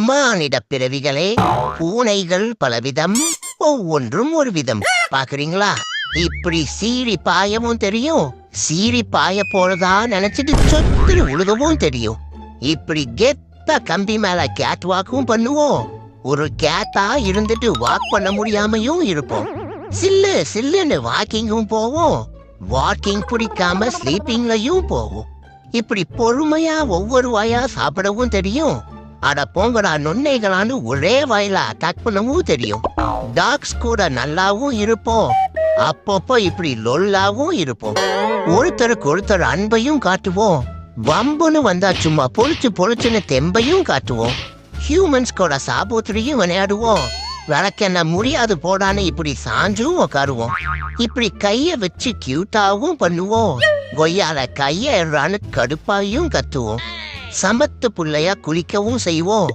மானிட பிறவிகளே, பூனைகள் பலவிதம், ஒவ்வொன்றும் ஒரு விதம். பாக்குறீங்களா? இப்படி சீறி பாயவும் தெரியும், சீறி பாய போறதா நினைச்சிட்டு சொத்து உழுகவும் தெரியும். இப்படி கெத்தா கம்பி மேல கேட் வாக்கும் பண்ணுவோம். ஒரு கேட்டா இருந்துட்டு வாக் பண்ண முடியாமையும் இருப்போம். சில்லு சில்லுன்னு வாக்கிங்கும் போவோம், வாக்கிங் பிடிக்காம ஸ்லீப்பிங்லயும் போவோம். இப்படி பொறுமையா ஒவ்வொரு வாயா சாப்பிடவும் தெரியும். அட போங்கடா நொன்னைகளான்னு ஒரே வாயில அட்டாக் பண்ணவும் தெரியும். டாக்ஸ் கூட நல்லாவும் இருப்போம், அப்பப்போ இப்படி லொல்லாவும் இருப்போம். ஒருத்தருக்கு ஒருத்தர் அன்பையும் காட்டுவோம், வம்புன்னு வந்தா சும்மா பொழிச்சு பொழிச்சுன்னு தெம்பையும் காட்டுவோம். ஹியூமன்ஸ் கூட சாபோத்திரியும் விளையாடுவோம், விளக்கென்ன முடியாது போடான்னு இப்படி சாஞ்சும் உக்காருவோம். இப்படி கைய வச்சு கியூட்டாவும் பண்ணுவோம், கொய்யால கைய எறான்னு கடுப்பாயும் கத்துவோம். சமத்து புள்ளையா குளிக்கவும் செய்வோம்.